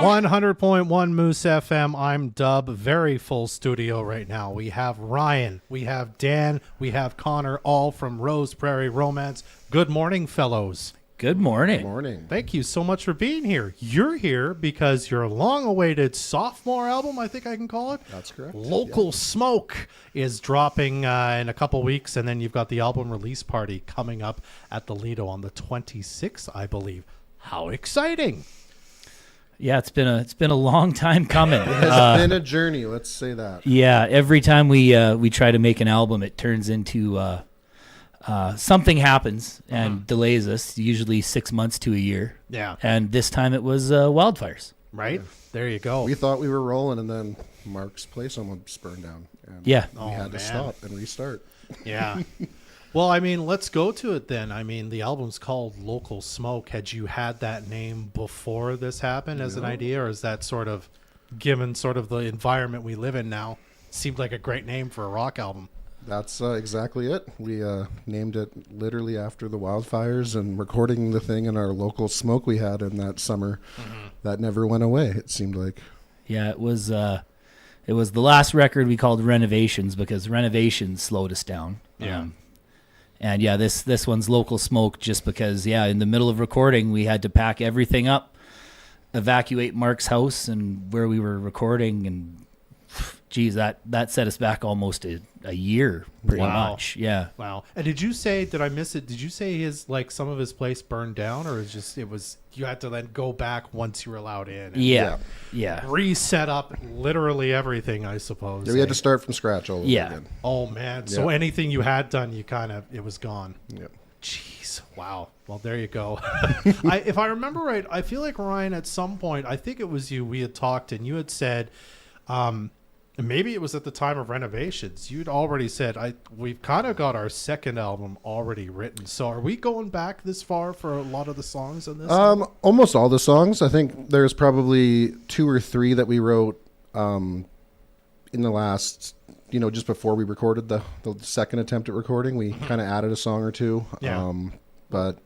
100.1 Moose FM. I'm Dub. Very full studio right now. We have Ryan, we have Dan, we have Connor, all from Rose Prairie Romance. Good morning, fellows. Good morning. Good morning. Thank you so much for being here. You're here because your long-awaited sophomore album, I think I can call it. That's correct. Local Smoke is dropping in a couple weeks, and then you've got the album release party coming up at the Lido on the 26th, I believe. How exciting! Yeah, it's been a long time coming. It has been a journey, let's say that. Yeah, every time we try to make an album, it turns into something happens and delays us, usually 6 months to a year. Yeah. And this time it was wildfires. Right? There you go. We thought we were rolling, and then Mark's place almost burned down. And Yeah. we had to stop and restart. Yeah. Well, I mean, let's go to it then. I mean, the album's called Local Smoke. Had you had that name before this happened as an idea, or is that sort of, given sort of the environment we live in now, seemed like a great name for a rock album? That's exactly it. We named it literally after the wildfires and recording the thing in our local smoke we had in that summer. That never went away, it seemed like. Yeah, it was the last record we called Renovations because renovations slowed us down. Yeah. And yeah, this one's Local Smoke just because, yeah, in the middle of recording, we had to pack everything up, evacuate Mark's house and where we were recording. And geez, that set us back almost a year pretty much. Yeah. Wow. And did I miss it? Did you say some of his place burned down, or you had to then go back once you were allowed in? And Yeah. reset up literally everything, I suppose. Yeah, we had to start from scratch all over again. Oh man. So anything you had done, it was gone. Yep. Jeez. Wow. Well, there you go. If I remember right, I feel like Ryan, at some point, I think it was you, we had talked and you had said, maybe it was at the time of Renovations, you'd already said, we've kind of got our second album already written. So are we going back this far for a lot of the songs on this album? Almost all the songs. I think there's probably 2 or 3 that we wrote in the last, just before we recorded the second attempt at recording. We kind of added a song or two. Yeah. But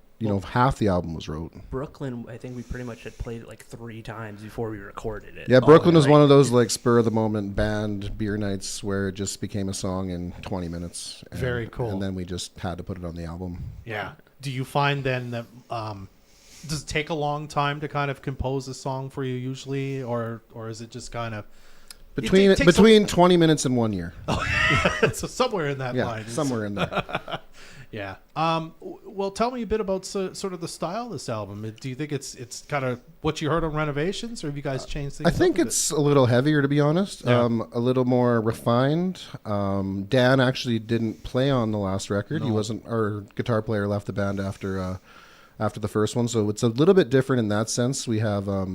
half the album was wrote. Brooklyn, I think we pretty much had played it like 3 times before we recorded it. Yeah, Brooklyn was one of those like spur of the moment band beer nights where it just became a song in 20 minutes. Very cool. And then we just had to put it on the album. Yeah. Do you find then that does it take a long time to kind of compose a song for you usually, or is it just kind of between 20 minents and 1 year? So somewhere in that line. Somewhere in there. Yeah. Well, tell me a bit about sort of the style of this album. Do you think it's kind of what you heard on Renovations, or have you guys changed things? I think it's a little heavier, to be honest. Yeah. A little more refined. Dan actually didn't play on the last record. No. He wasn't. Our guitar player left the band after the first one, so it's a little bit different in that sense. We have a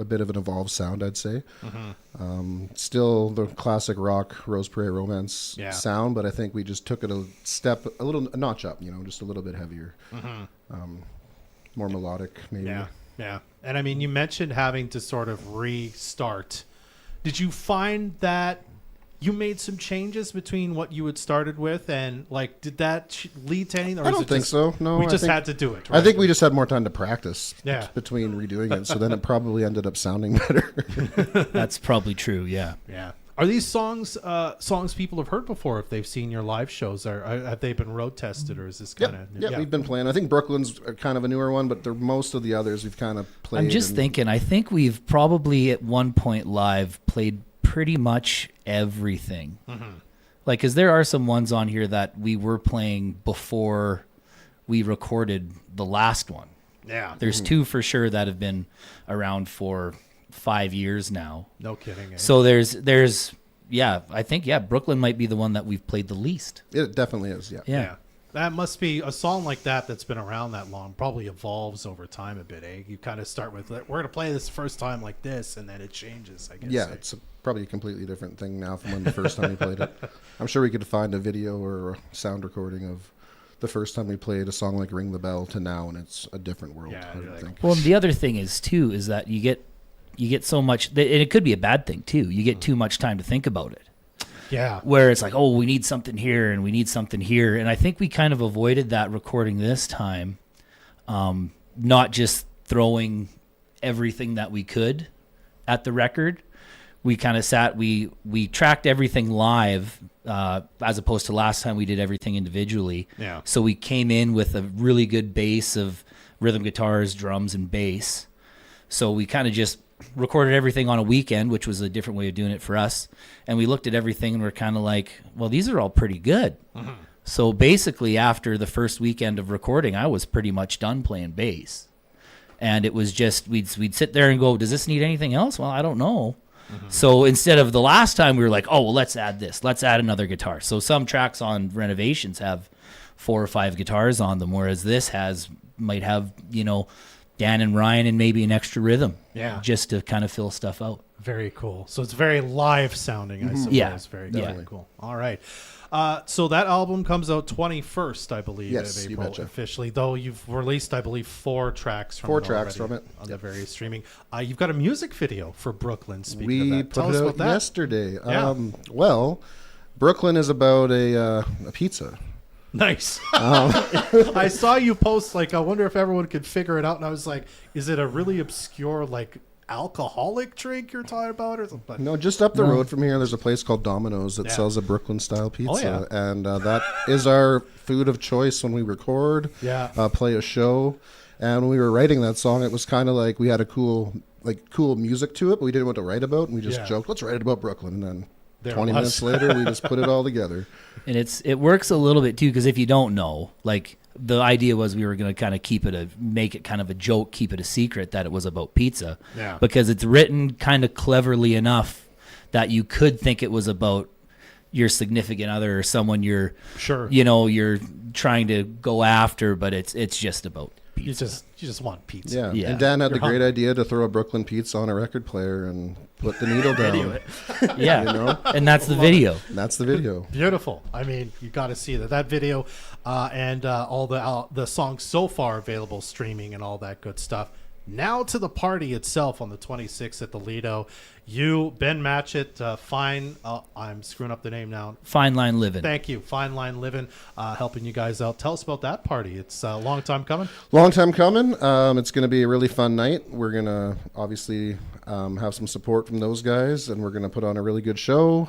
bit of an evolved sound, I'd say. Still the classic rock Rose Prairie Romance sound, but I think we just took it a notch up, just a little bit heavier. More melodic maybe. Yeah. And I mean, you mentioned having to sort of restart. Did you find that you made some changes between what you had started with, and did that lead to anything? Or I don't think so. No, we just had to do it. Right? I think we just had more time to practice between redoing it, so then it probably ended up sounding better. That's probably true. Yeah. Yeah. Are these songs people have heard before if they've seen your live shows? Have they been road tested, or is this kind of... Yeah, we've been playing. I think Brooklyn's kind of a newer one, but most of the others we've kind of played. I'm just thinking, I think we've probably at one point live played pretty much everything. Because there are some ones on here that we were playing before we recorded the last one. Yeah. There's 2 for sure that have been around for 5 years now. No kidding. So there's I think Brooklyn might be the one that we've played the least. It definitely is. Yeah. That must be a song like that's been around that long, probably evolves over time a bit, eh? You kind of start with, we're going to play this first time like this, and then it changes, I guess. Yeah, it's probably a completely different thing now from when the first time we played it. I'm sure we could find a video or a sound recording of the first time we played a song like Ring the Bell to now, and it's a different world, I would think. Well, the other thing is, too, is that you get so much, and it could be a bad thing, too. You get too much time to think about it. Yeah. Where it's like, oh, we need something here and we need something here. And I think we kind of avoided that recording this time, not just throwing everything that we could at the record. We kind of we tracked everything live, as opposed to last time we did everything individually. Yeah. So we came in with a really good base of rhythm guitars, drums, and bass. So we kind of just recorded everything on a weekend, which was a different way of doing it for us. And we looked at everything and we're kind of like, well, these are all pretty good. Mm-hmm. So basically after the first weekend of recording, I was pretty much done playing bass. And it was just, we'd sit there and go, does this need anything else? Well, I don't know. Mm-hmm. So instead of the last time we were like, oh, well, let's add this. Let's add another guitar. So some tracks on Renovations have 4 or 5 guitars on them, whereas this might have, Dan and Ryan and maybe an extra rhythm. Yeah. Just to kind of fill stuff out. Very cool. So it's very live sounding, I suppose. Yeah. Very cool. All right. So that album comes out 21st, I believe, Yes, of you April betcha. officially, though you've released, I believe, 4 tracks from 4 it tracks already from it. on the various streaming. You've got a music video for Brooklyn, speaking We of that. Tell put us it about out that. yesterday. Yeah. Well, Brooklyn is about a pizza. Nice. I saw you post, I wonder if everyone could figure it out, and I was like, is it a really obscure, alcoholic drink you're talking about or something? No, just up the road from here, there's a place called Domino's that Yeah. sells a Brooklyn-style pizza, yeah. and that is our food of choice when we record, play a show. And when we were writing that song, it was kind of like we had a cool music to it, but we didn't know what to write about, and we just joked, let's write it about Brooklyn, and then There 20 it was. minutes later, we just put it all together. And it works a little bit too, because if you don't know, the idea was we were going to kind of make it kind of a joke, keep it a secret that it was about pizza. Yeah. Because it's written kind of cleverly enough that you could think it was about your significant other or someone you're trying to go after, but it's just about pizza. You just want pizza. Yeah. And Dan had the You're great idea to throw a Brooklyn pizza on a record player and put the needle down. Yeah. And that's the video. And that's the video. Beautiful. I mean, you got to see that video and all the songs so far available streaming and all that good stuff. Now to the party itself on the 26th at the Lido. You, Ben Matchett, I'm screwing up the name now. Fine Line Livin. Thank you. Fine Line Livin, helping you guys out. Tell us about that party. It's a long time coming. Long time coming. It's going to be a really fun night. We're going to obviously have some support from those guys, and we're going to put on a really good show.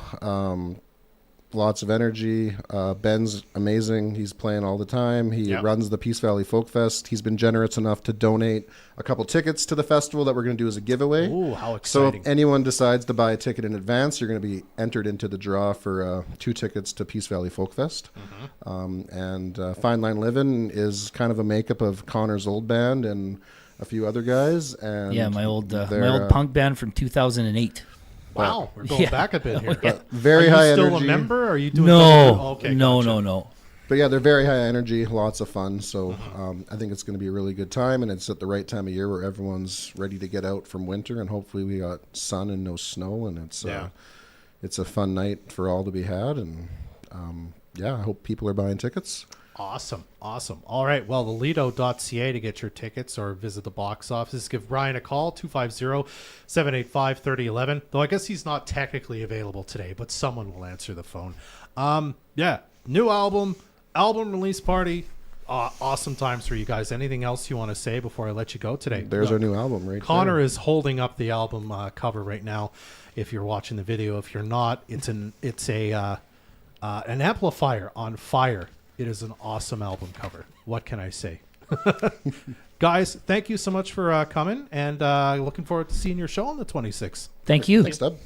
Lots of energy. Ben's amazing. He's playing all the time. He runs the Peace Valley Folk Fest. He's been generous enough to donate a couple tickets to the festival that we're going to do as a giveaway. Ooh, how So exciting. if anyone decides to buy a ticket in advance, you're going to be entered into the draw for 2 tickets to Peace Valley Folk Fest. And Fine Line Livin' is kind of a makeup of Connor's old band and a few other guys. And my old punk band from 2008. Wow, we're going back a bit here. But very Are high you still energy. a member? Or are you doing No, okay, no, gotcha. no. But yeah, they're very high energy, lots of fun. So I think it's going to be a really good time, and it's at the right time of year where everyone's ready to get out from winter, and hopefully we got sun and no snow, and it's a fun night for all to be had. And I hope people are buying tickets. Awesome. All right. Well, thelido.ca to get your tickets or visit the box office. Give Brian a call, 250-785-3011. Though I guess he's not technically available today, but someone will answer the phone. New album release party. Awesome times for you guys. Anything else you want to say before I let you go today? There's our new album right Connor there. is holding up the album cover right now. If you're watching the video, if you're not, it's an amplifier on fire. It is an awesome album cover. What can I say? Guys, thank you so much for coming, and looking forward to seeing your show on the 26th. Thank you. Thanks, Dub.